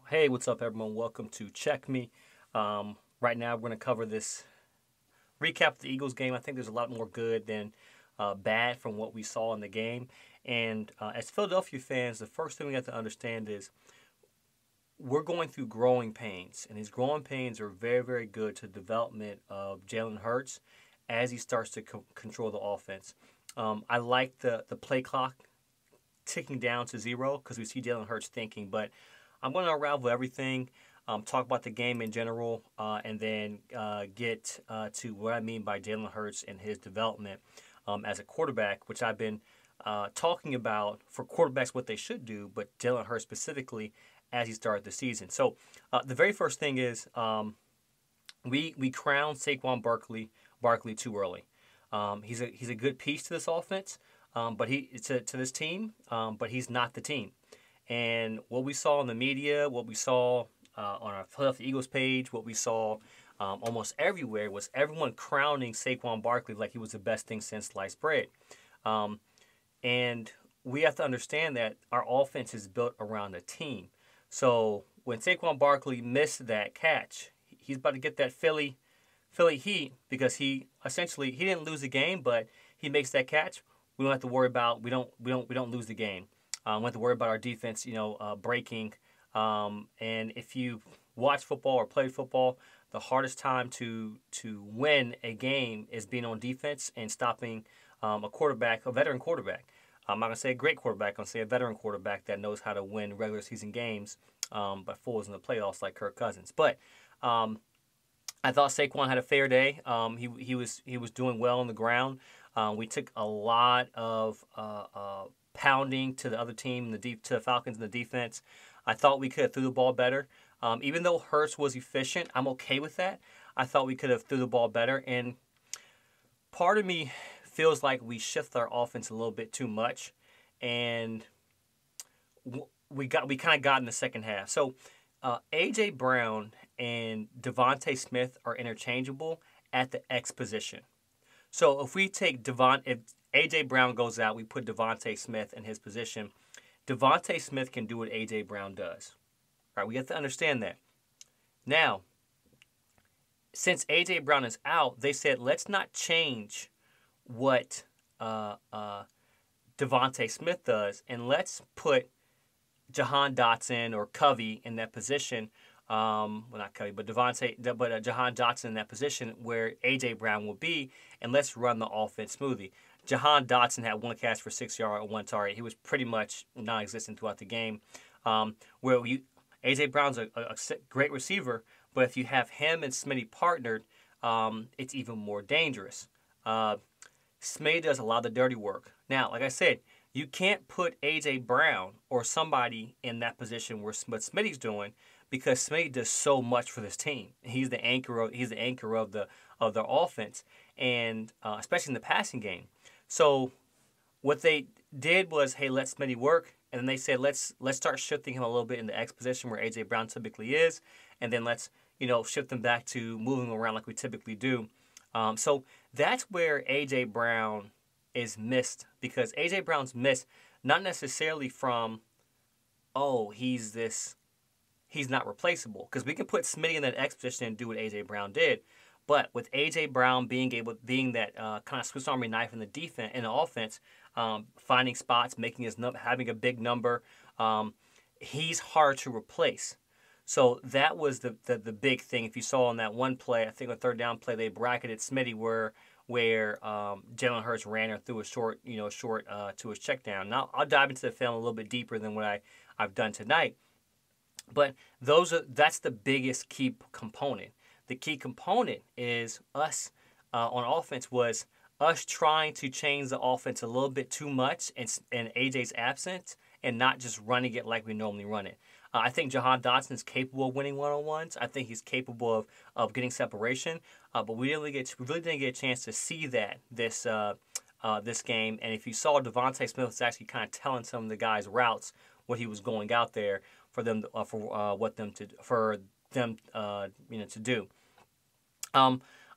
Hey, what's up, everyone? Welcome to Check Me. Right now, we're going to cover this recap of the Eagles game. I think there's a lot more good than bad from what we saw in the game. And as Philadelphia fans, the first thing we have to understand is we're going through growing pains, and these growing pains are very, very good to the development of Jalen Hurts as he starts to control the offense. I like the play clock ticking down to zero because we see Jalen Hurts thinking. But I'm going to unravel everything, talk about the game in general, and then get to what I mean by Jalen Hurts and his development as a quarterback, which I've been talking about for quarterbacks what they should do, but Jalen Hurts specifically as he started the season. So the very first thing is we crowned Saquon Barkley too early. He's a good piece to this offense, but he to this team, but he's not the team. And what we saw in the media, what we saw on our Philadelphia Eagles page, what we saw almost everywhere was everyone crowning Saquon Barkley like he was the best thing since sliced bread. And we have to understand that our offense is built around a team. So when Saquon Barkley missed that catch, he's about to get that Philly heat because he didn't lose the game, but he makes that catch. We don't have to worry about we don't lose the game. We don't have to worry about our defense, breaking. And if you watch football or play football, the hardest time to win a game is being on defense and stopping a veteran quarterback. I'm not gonna say a great quarterback. I'm gonna say a veteran quarterback that knows how to win regular season games, but falls in the playoffs like Kirk Cousins. But I thought Saquon had a fair day. He was doing well on the ground. We took a lot of pounding to the other team, to the Falcons in the defense. I thought we could have threw the ball better. Even though Hurts was efficient, I'm okay with that. I thought we could have threw the ball better, and part of me feels like we shift our offense a little bit too much, and we kind of got in the second half. So AJ Brown and Devontae Smith are interchangeable at the X position. So if we take if AJ Brown goes out, we put Devontae Smith in his position. Devontae Smith can do what AJ Brown does. All right, we have to understand that. Now, since AJ Brown is out, they said let's not change what Devontae Smith does, and let's put Jahan Dotson or Covey in that position. Well, not Covey, but Jahan Dotson in that position where AJ Brown will be, and let's run the offense smoothly. Jahan Dotson had one catch for 6 yards or one target. He was pretty much non-existent throughout the game. AJ Brown's a great receiver, but if you have him and Smitty partnered, it's even more dangerous. Smitty does a lot of the dirty work. Now, like I said, you can't put AJ Brown or somebody in that position where what Smitty's doing because Smitty does so much for this team. He's the anchor of the offense, and especially in the passing game. So what they did was, hey, let Smitty work, and then they said let's start shifting him a little bit in the X position where AJ Brown typically is, and then let's shift him back to moving around like we typically do. So that's where AJ Brown is missed, because AJ Brown's missed not necessarily from he's not replaceable, because we can put Smitty in that X position and do what AJ Brown did. But with AJ Brown being that kind of Swiss Army knife in the offense, finding spots, having a big number, he's hard to replace. So that was the big thing. If you saw on that one play, I think a third down play, they bracketed Smitty where Jalen Hurts ran or threw a short to his check down. Now I'll dive into the film a little bit deeper than what I've done tonight. But that's the biggest key component. The key component is us on offense was us trying to change the offense a little bit too much in AJ's absence and not just running it like we normally run it. I think Jahan Dotson is capable of winning one-on-ones. I think he's capable of getting separation, but we really didn't get a chance to see that this game. And if you saw, Devontae Smith was actually kind of telling some of the guys' routes, what he was going out there for them to do.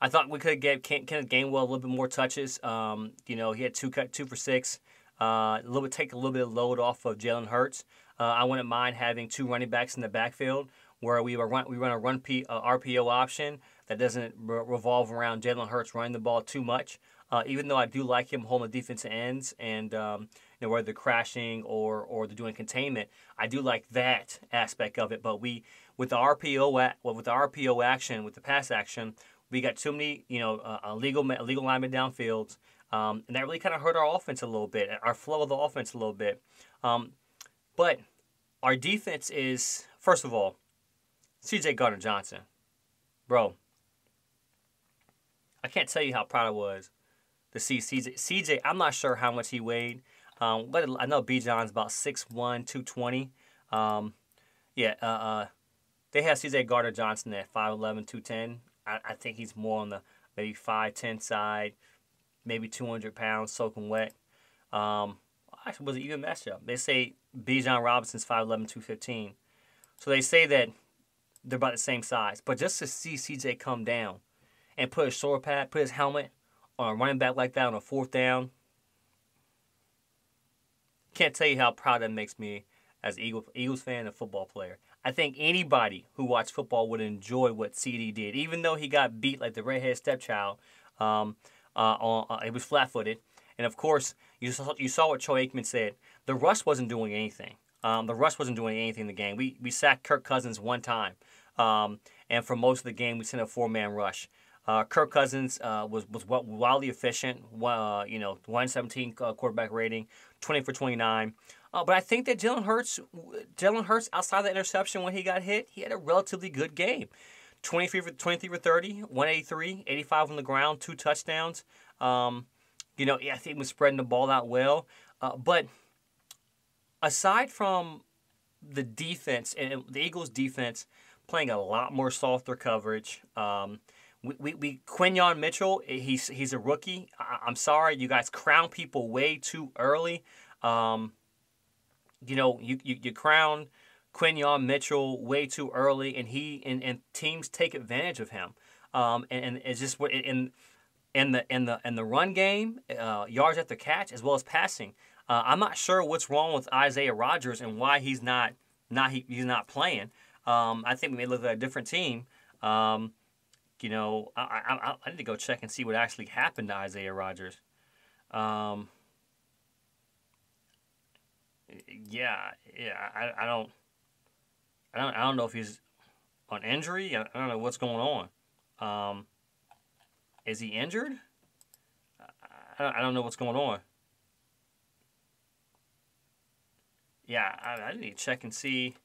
I thought we could get Kenneth Gainwell a little bit more touches. He had 2 for 6. Take a little bit of load off of Jalen Hurts. I wouldn't mind having two running backs in the backfield where we run a RPO option that doesn't revolve around Jalen Hurts running the ball too much. Even though I do like him holding the defensive ends and whether they're crashing or they're doing containment, I do like that aspect of it. But with the RPO action, with the pass action, we got too many illegal linemen downfields, and that really kind of hurt our offense a little bit, our flow of the offense a little bit. But our defense is, first of all, C.J. Gardner-Johnson. Bro, I can't tell you how proud I was to see C.J. C.J., I'm not sure how much he weighed, but I know Bijan's about 6'1", 220. They have C.J. Gardner-Johnson at 5'11", 210. I think he's more on the maybe 5'10" side, maybe 200 pounds, soaking wet. Actually, was an even matchup. They say Bijan Robinson's 5'11", 215. So they say that they're about the same size. But just to see CJ come down and put his shoulder pad, put his helmet on a running back like that on a fourth down, can't tell you how proud that makes me as an Eagles fan and football player. I think anybody who watched football would enjoy what CD did, even though he got beat like the redheaded stepchild. It was flat-footed. And, of course, you saw what Troy Aikman said. The rush wasn't doing anything. In the game. We sacked Kirk Cousins one time. And for most of the game, we sent a four-man rush. Kirk Cousins was wildly efficient. 117 quarterback rating, 20 for 29. But I think that Jalen Hurts, outside the interception when he got hit, he had a relatively good game. 23 for 30, 183, 85 on the ground, 2 touchdowns. I think he was spreading the ball out well. But aside from the defense and the Eagles' defense playing a lot more softer coverage, Quinyon Mitchell, he's a rookie. I'm sorry, you guys crown people way too early. You crown Quinyon Mitchell way too early, and teams take advantage of him. And it's just what in the run game, yards after catch as well as passing. I'm not sure what's wrong with Isaiah Rodgers and why he's not playing. I think we may look at a different team. I need to go check and see what actually happened to Isaiah Rodgers. I don't know if he's on injury. I don't know what's going on. Is he injured? I don't know what's going on. Yeah, I need to check and see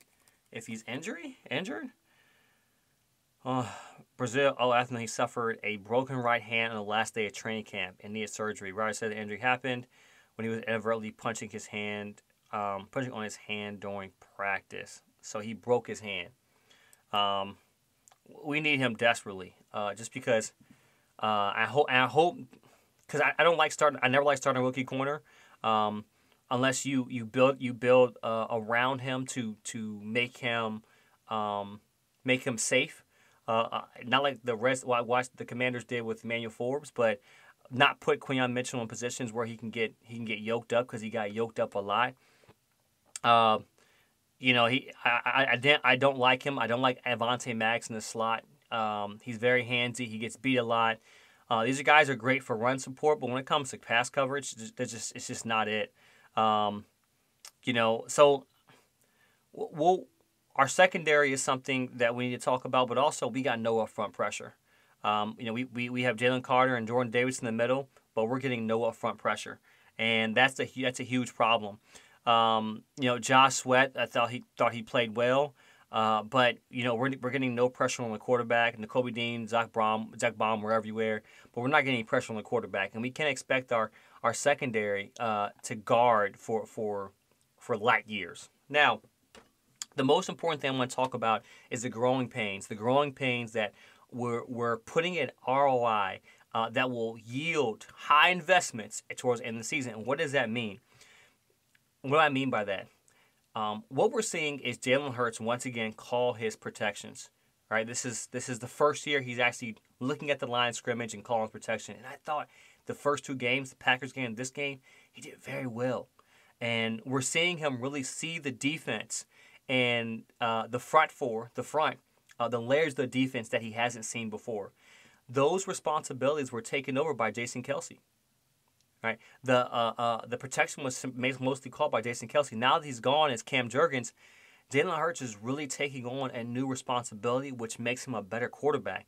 if he's injured. Brazil, after he suffered a broken right hand on the last day of training camp and needed surgery. Ryder said the injury happened when he was inadvertently punching on his hand during practice. So he broke his hand. We need him desperately, just because I hope because I don't like starting. I never like starting a rookie corner, unless you build around him to make him safe. Not like the rest. What I watched the Commanders did with Emmanuel Forbes, but not put Quinyon Mitchell in positions where he can get yoked up, because he got yoked up a lot. I don't like him. I don't like Avonte Maddox in the slot. He's very handsy. He gets beat a lot. These guys are great for run support, but when it comes to pass coverage, it's just not it. So our secondary is something that we need to talk about, but also we got no upfront pressure. We have Jalen Carter and Jordan Davis in the middle, but we're getting no upfront pressure, and that's a huge problem. Josh Sweat, I thought he played well, but we're getting no pressure on the quarterback. And Nakobe Dean, Zach Baum were everywhere, but we're not getting any pressure on the quarterback, and we can't expect our secondary to guard for light years. Now, the most important thing I want to talk about is the growing pains. The growing pains that we're putting in ROI that will yield high investments towards the end of the season. And what does that mean? What do I mean by that? What we're seeing is Jalen Hurts once again call his protections. All right, this is the first year he's actually looking at the line of scrimmage and calling protection. And I thought the first two games, the Packers game and this game, he did very well. And we're seeing him really see the defense and the layers of the defense that he hasn't seen before. Those responsibilities were taken over by Jason Kelsey. Right, the protection was mostly called by Jason Kelsey. Now that he's gone as Cam Jurgens, Jalen Hurts is really taking on a new responsibility, which makes him a better quarterback.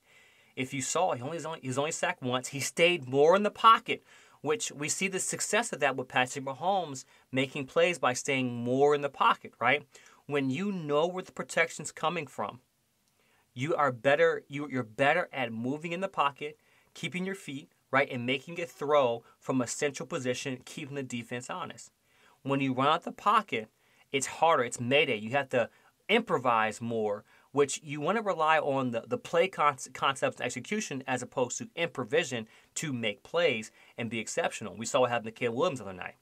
If you saw, he was only sacked once. He stayed more in the pocket, which we see the success of that with Patrick Mahomes making plays by staying more in the pocket, right? When you know where the protection's coming from, you are better. You're better at moving in the pocket, keeping your feet, right, and making a throw from a central position, keeping the defense honest. When you run out the pocket, it's harder. It's mayday. You have to improvise more, which you want to rely on the play concepts and execution as opposed to improvisation to make plays and be exceptional. We saw what happened to Caleb Williams the other night.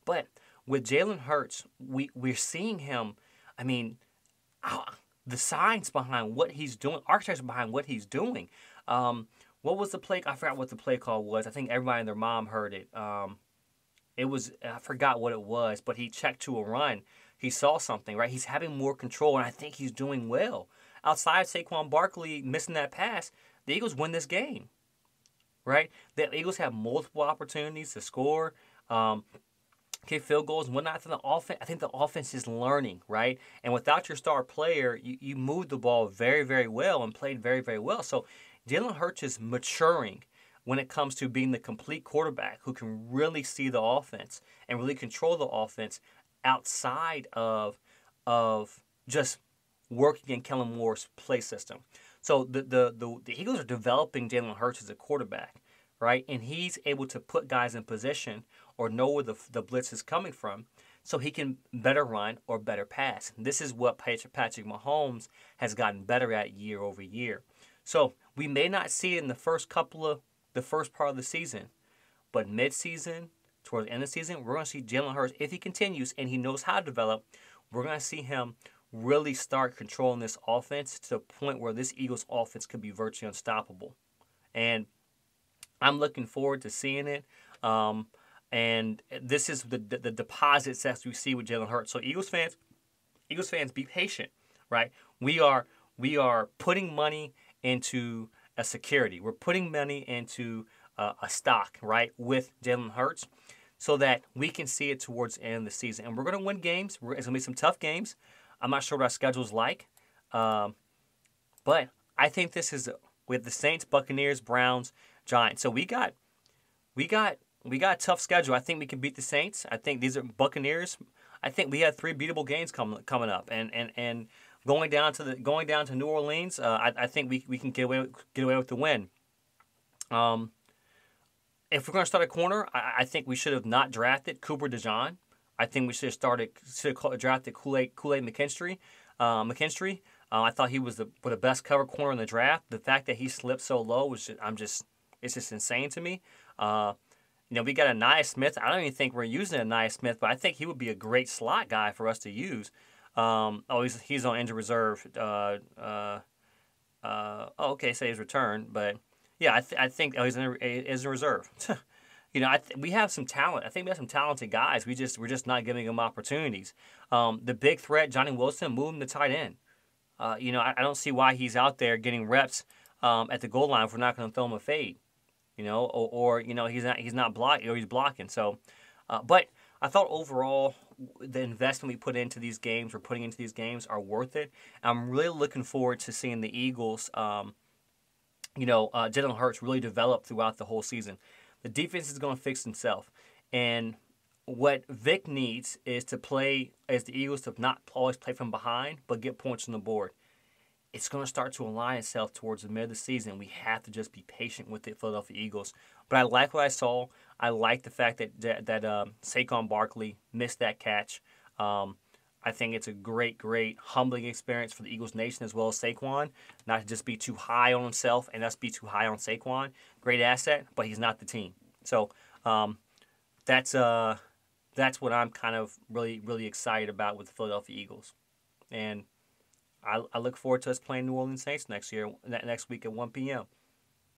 But with Jalen Hurts, we're seeing him, I mean, the science behind what he's doing, architecture behind what he's doing. What was the play? I forgot what the play call was. I think everybody and their mom heard it. It was, I forgot what it was, but he checked to a run. He saw something, right? He's having more control, and I think he's doing well. Outside Saquon Barkley missing that pass, the Eagles win this game, right? The Eagles have multiple opportunities to score, kick field goals and whatnot. I think the offense is learning, right? And without your star player, you moved the ball very, very well and played very, very well. So Jalen Hurts is maturing when it comes to being the complete quarterback who can really see the offense and really control the offense outside of just working in Kellen Moore's play system. So the Eagles are developing Jalen Hurts as a quarterback, right? And he's able to put guys in position or know where the blitz is coming from so he can better run or better pass. This is what Patrick Mahomes has gotten better at year over year. So we may not see it in the first part of the season, but mid-season, toward the end of the season, we're going to see Jalen Hurts, if he continues and he knows how to develop, we're going to see him really start controlling this offense to the point where this Eagles offense could be virtually unstoppable. And I'm looking forward to seeing it. And this is the deposits that we see with Jalen Hurts. So Eagles fans, be patient, right? We are putting money into a security. We're putting money into a stock, right, with Jalen Hurts so that we can see it towards the end of the season. And we're going to win games. It's going to be some tough games. I'm not sure what our schedule's like. But I think we have the Saints, Buccaneers, Browns, Giants. So we got a tough schedule. I think we can beat the Saints. I think these are Buccaneers. I think we have 3 beatable games coming up. And going down to New Orleans, I think we can get away with the win. If we're going to start a corner, I think we should have not drafted Cooper DeJean. I think we should have drafted Kool-Aid McKinstry. I thought he was the best cover corner in the draft. The fact that he slipped so low it's just insane to me. We got Anaya Smith. I don't even think we're using Anaya Smith, but I think he would be a great slot guy for us to use. He's on injured reserve. Okay, say he's returned, but yeah, I think he's in reserve. We have some talent. I think we have some talented guys. We're just not giving them opportunities. The big threat, Johnny Wilson, moved him to tight end. I don't see why he's out there getting reps at the goal line if we're not going to throw him a fade. He's not blocking or he's blocking. So, but I thought overall the investment we put into these games, we're putting into these games, are worth it. I'm really looking forward to seeing the Eagles, Jalen Hurts really develop throughout the whole season. The defense is going to fix itself, and what Vic needs is to play as the Eagles to not always play from behind, but get points on the board. It's going to start to align itself towards the mid of the season. We have to just be patient with the Philadelphia Eagles. But I like what I saw. I like the fact that Saquon Barkley missed that catch. I think it's a great, great humbling experience for the Eagles Nation as well as Saquon. Not to just be too high on himself and us be too high on Saquon. Great asset, but he's not the team. So that's what I'm kind of really, really excited about with the Philadelphia Eagles. And I look forward to us playing New Orleans Saints next week at 1 p.m.